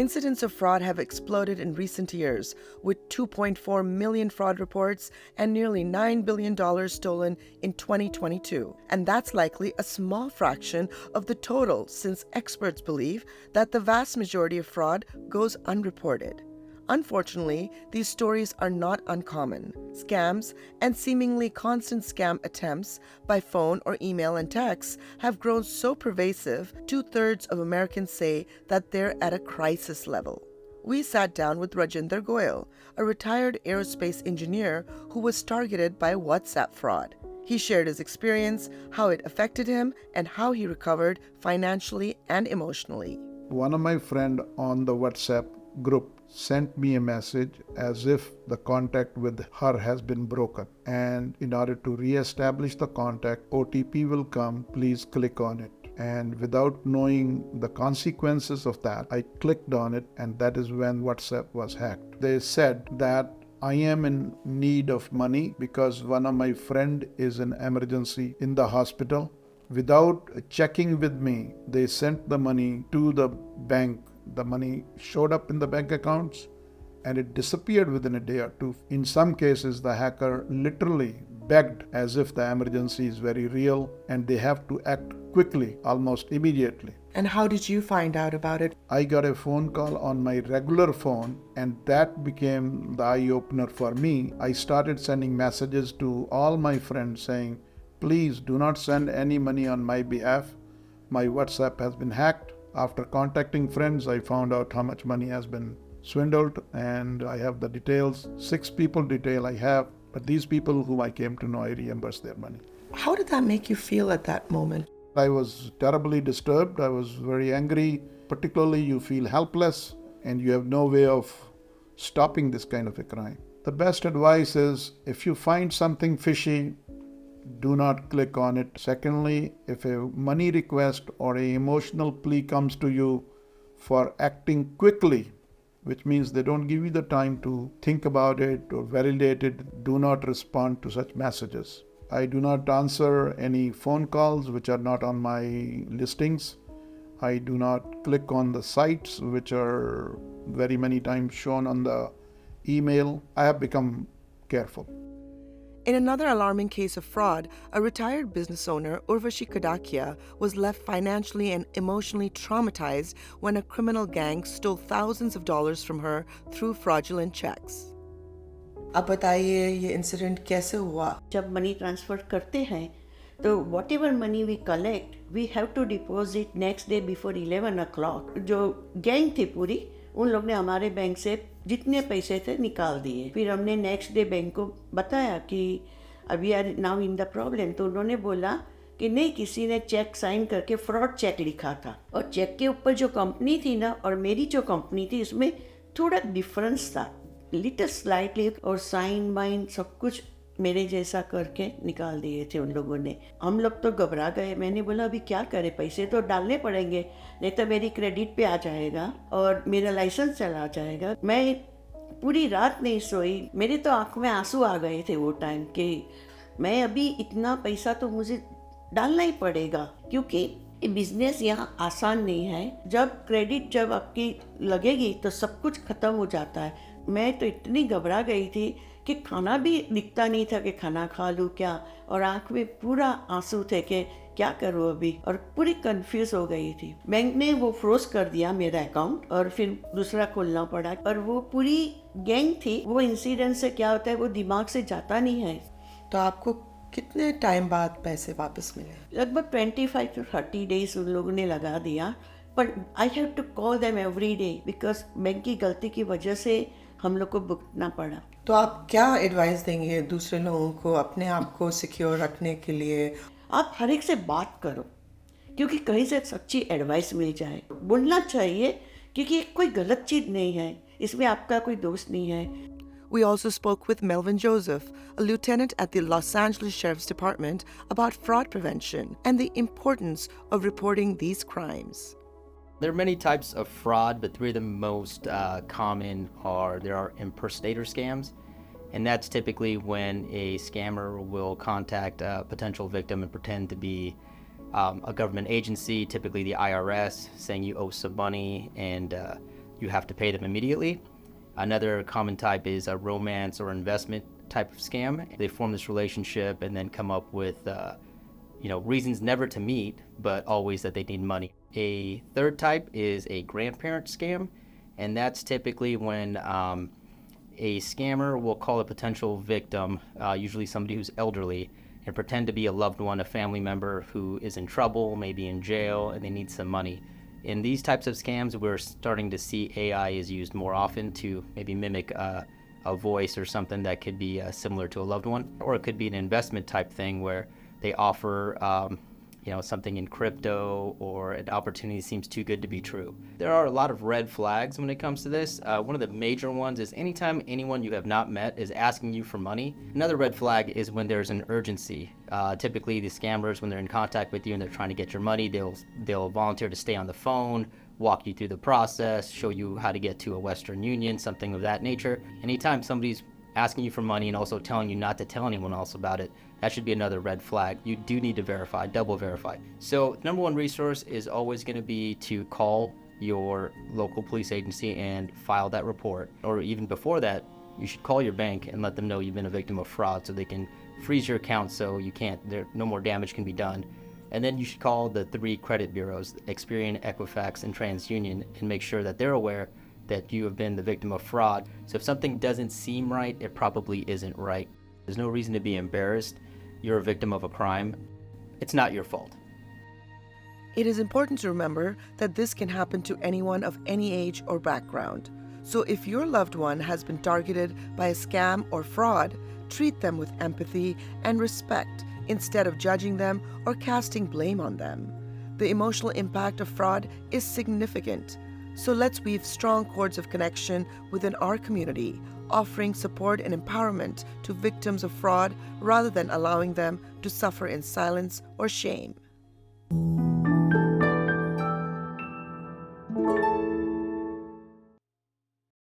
Incidents of fraud have exploded in recent years, with 2.4 million fraud reports and nearly $9 billion stolen in 2022. And that's likely a small fraction of the total, since experts believe that the vast majority of fraud goes unreported. Unfortunately, these stories are not uncommon. Scams and seemingly constant scam attempts by phone or email and text have grown so pervasive, 2/3 of Americans say that they're at a crisis level. We sat down with Rajinder Goyal, a retired aerospace engineer who was targeted by WhatsApp fraud. He shared his experience, how it affected him, and how he recovered financially and emotionally. One of my friend on the WhatsApp group sent me a message as if the contact with her has been broken, and in order to re-establish the contact, OTP will come, please click on it. And without knowing the consequences of that, I clicked on it, and that is when WhatsApp was hacked. They said that I am in need of money because one of my friend is in emergency in the hospital. Without checking with me, they sent the money to the bank. The money showed up in the bank accounts and it disappeared within a day or two. In some cases, the hacker literally begged as if the emergency is very real and they have to act quickly, almost immediately. And how did you find out about it? I got a phone call on my regular phone, and that became the eye-opener for me. I started sending messages to all my friends saying, please do not send any money on my behalf. My WhatsApp has been hacked. After contacting friends, I found out how much money has been swindled, and I have the details. 6 people detail I have, but these people whom I came to know, I reimbursed their money. How did that make you feel at that moment? I was terribly disturbed. I was very angry. Particularly, you feel helpless and you have no way of stopping this kind of a crime. The best advice is, if you find something fishy, do not click on it. Secondly, if a money request or an emotional plea comes to you for acting quickly, which means they don't give you the time to think about it or validate it, do not respond to such messages. I do not answer any phone calls which are not on my listings. I do not click on the sites which are very many times shown on the email. I have become careful. In another alarming case of fraud, a retired business owner, Urvashi Kadakia, was left financially and emotionally traumatized when a criminal gang stole thousands of dollars from her through fraudulent checks. अब बताइए ये incident कैसे हुआ? जब money transfer करते हैं तो whatever money we collect we have to deposit next day before 11 o'clock. जो गैंग थी पूरी, उन लोग ने हमारे बैंक से जितने पैसे थे निकाल दिए. फिर हमने नेक्स्ट डे बैंक को बताया कि we are now in the problem. तो उन्होंने बोला कि नहीं, किसी ने चेक साइन करके फ्रॉड चेक लिखा था, और चेक के ऊपर जो कंपनी थी ना और मेरी जो कंपनी थी, इसमें थोड़ा डिफरेंस था, लिटिल स्लाइटली, और साइन वाइन सब कुछ मेरे जैसा करके निकाल दिए थे उन लोगों ने. हम लोग तो घबरा गए. मैंने बोला अभी क्या करें, पैसे तो डालने पड़ेंगे, नहीं तो मेरी क्रेडिट पे आ जाएगा और मेरा लाइसेंस चला जाएगा. मैं पूरी रात नहीं सोई. मेरे तो आँख में आंसू आ गए थे वो टाइम कि मैं अभी इतना पैसा तो मुझे डालना ही पड़ेगा, क्योंकि बिजनेस यहाँ आसान नहीं है. जब आपकी लगेगी तो सब कुछ ख़त्म हो जाता है. मैं तो इतनी घबरा गई थी कि खाना भी दिखता नहीं था कि खाना खा लूँ क्या, और आँख में पूरा आंसू थे कि क्या करूँ अभी, और पूरी कंफ्यूज हो गई थी. बैंक ने वो फ्रोज कर दिया मेरा अकाउंट और फिर दूसरा खोलना पड़ा. और वो पूरी गैंग थी. वो इंसिडेंट से क्या होता है, वो दिमाग से जाता नहीं है. तो आपको कितने टाइम बाद पैसे वापस मिले? लगभग 25 to 30 days उन लोगों ने लगा दिया. पर I have to call them every day because bank की गलती की वजह से हम लोग को भुगतना पड़ा. तो आप क्या एडवाइस देंगे दूसरे लोगों को अपने आप को सिक्योर रखने के लिए? आप हर एक से बात करो, क्योंकि कहीं से सच्ची एडवाइस मिल जाए. बोलना चाहिए, क्योंकि कोई गलत चीज़ नहीं है, इसमें आपका कोई दोस्त नहीं है. We also spoke with Melvin Joseph, a lieutenant at the Los Angeles Sheriff's Department, about fraud prevention and the importance of reporting these crimes. There are many types of fraud, but 3 of the most common there are impersonator scams, and that's typically when a scammer will contact a potential victim and pretend to be a government agency, typically the IRS, saying you owe some money and you have to pay them immediately. Another common type is a romance or investment type of scam. They form this relationship and then come up with reasons never to meet, but always that they need money. A third type is a grandparent scam, and that's typically when a scammer will call a potential victim, usually somebody who's elderly, and pretend to be a loved one, a family member who is in trouble, maybe in jail, and they need some money. In these types of scams, we're starting to see AI is used more often to maybe mimic a voice or something that could be similar to a loved one, or it could be an investment type thing where they offer something in crypto, or an opportunity seems too good to be true. There are a lot of red flags when it comes to this. One of the major ones is anytime anyone you have not met is asking you for money. Another red flag is when there's an urgency. Typically the scammers, when they're in contact with you and they're trying to get your money, they'll volunteer to stay on the phone, walk you through the process, show you how to get to a Western Union, something of that nature. Anytime somebody's asking you for money and also telling you not to tell anyone else about it, that should be another red flag. You do need to verify, double verify. So number one resource is always going to be to call your local police agency and file that report. Or even before that, you should call your bank and let them know you've been a victim of fraud so they can freeze your account so no more damage can be done. And then you should call the 3 credit bureaus, Experian, Equifax, and TransUnion, and make sure that they're aware that you have been the victim of fraud. So if something doesn't seem right, it probably isn't right. There's no reason to be embarrassed. You're a victim of a crime. It's not your fault. It is important to remember that this can happen to anyone of any age or background. So if your loved one has been targeted by a scam or fraud, treat them with empathy and respect instead of judging them or casting blame on them. The emotional impact of fraud is significant. So let's weave strong cords of connection within our community, offering support and empowerment to victims of fraud rather than allowing them to suffer in silence or shame.